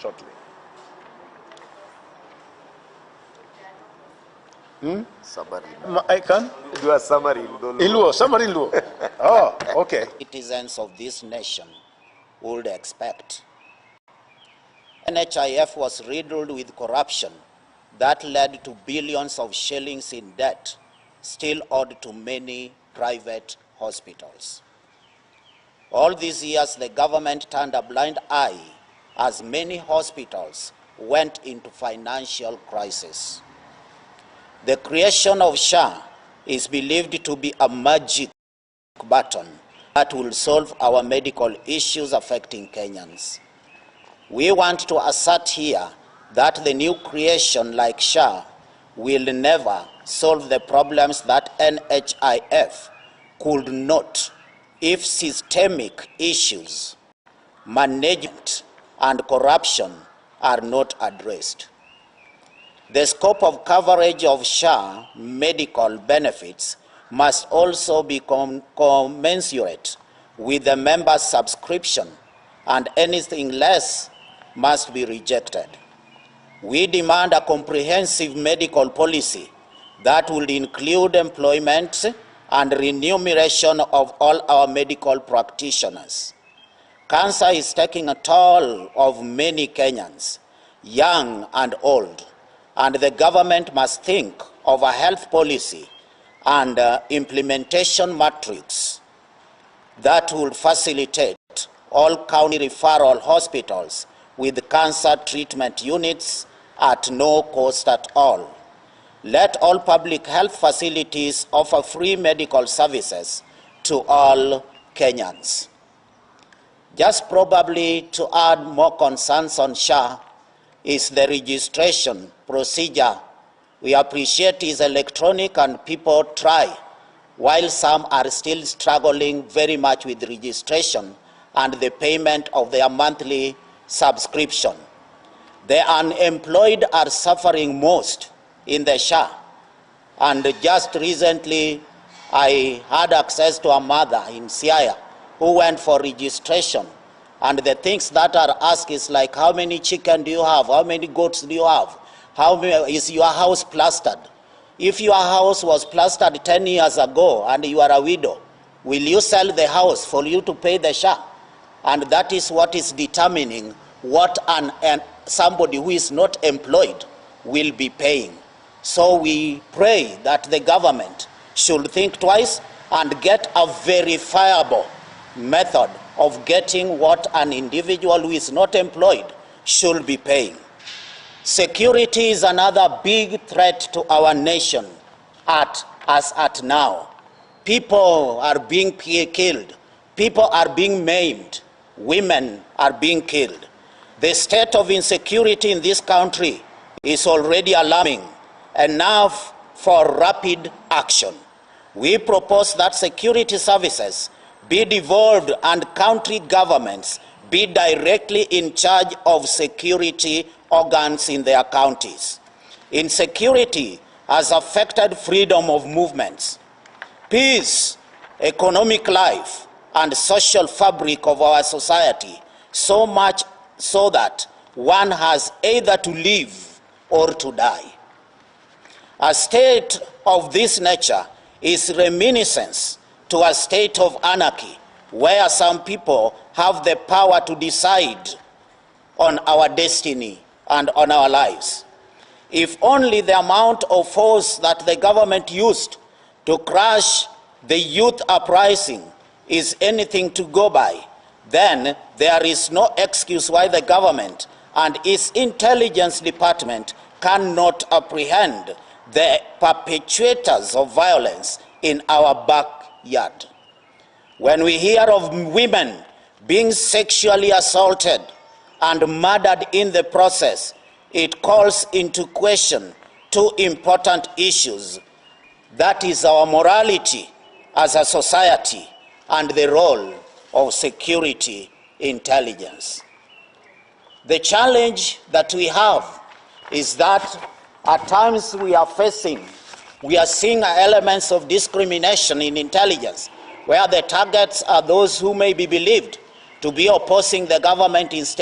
shortly. I can do a summary. Summary in Luo. Oh, okay. Citizens of this nation would expect. NHIF was riddled with corruption that led to billions of shillings in debt still owed to many private hospitals. All these years, the government turned a blind eye as many hospitals went into financial crisis. The creation of SHA is believed to be a magic button that will solve our medical issues affecting Kenyans. We want to assert here that the new creation like SHA will never solve the problems that NHIF could not if systemic issues, management, and corruption are not addressed. The scope of coverage of SHA medical benefits must also be commensurate with the member's subscription, and anything less must be rejected. We demand a comprehensive medical policy that will include employment and remuneration of all our medical practitioners. Cancer is taking a toll of many Kenyans, young and old, and the government must think of a health policy and implementation matrix that will facilitate all county referral hospitals with cancer treatment units at no cost at all. Let all public health facilities offer free medical services to all Kenyans. Just probably to add more concerns on SHA is the registration procedure. We appreciate is electronic and people try, while some are still struggling very much with registration and the payment of their monthly subscription. The unemployed are suffering most in the SHA. And just recently, I had access to a mother in Siaya who went for registration. And the things that are asked is like, how many chicken do you have? How many goats do you have? Is your house plastered? If your house was plastered 10 years ago and you are a widow, will you sell the house for you to pay the SHA? And that is what is determining what somebody who is not employed will be paying. So we pray that the government should think twice and get a verifiable method of getting what an individual who is not employed should be paying. Security is another big threat to our nation as at now. People are being killed. People are being maimed. Women are being killed. The state of insecurity in this country is already alarming, enough for rapid action. We propose that security services be devolved and country governments be directly in charge of security organs in their counties. Insecurity has affected freedom of movements, peace, economic life, and social fabric of our society, so much so that one has either to live or to die. A state of this nature is reminiscence to a state of anarchy, where some people have the power to decide on our destiny and on our lives. If only the amount of force that the government used to crush the youth uprising is anything to go by, then there is no excuse why the government and its intelligence department cannot apprehend the perpetrators of violence in our backyard. When we hear of women being sexually assaulted and murdered in the process, it calls into question two important issues. That is our morality as a society and the role of security intelligence. The challenge that we have is that at times we are seeing elements of discrimination in intelligence, where the targets are those who may be believed to be opposing the government instead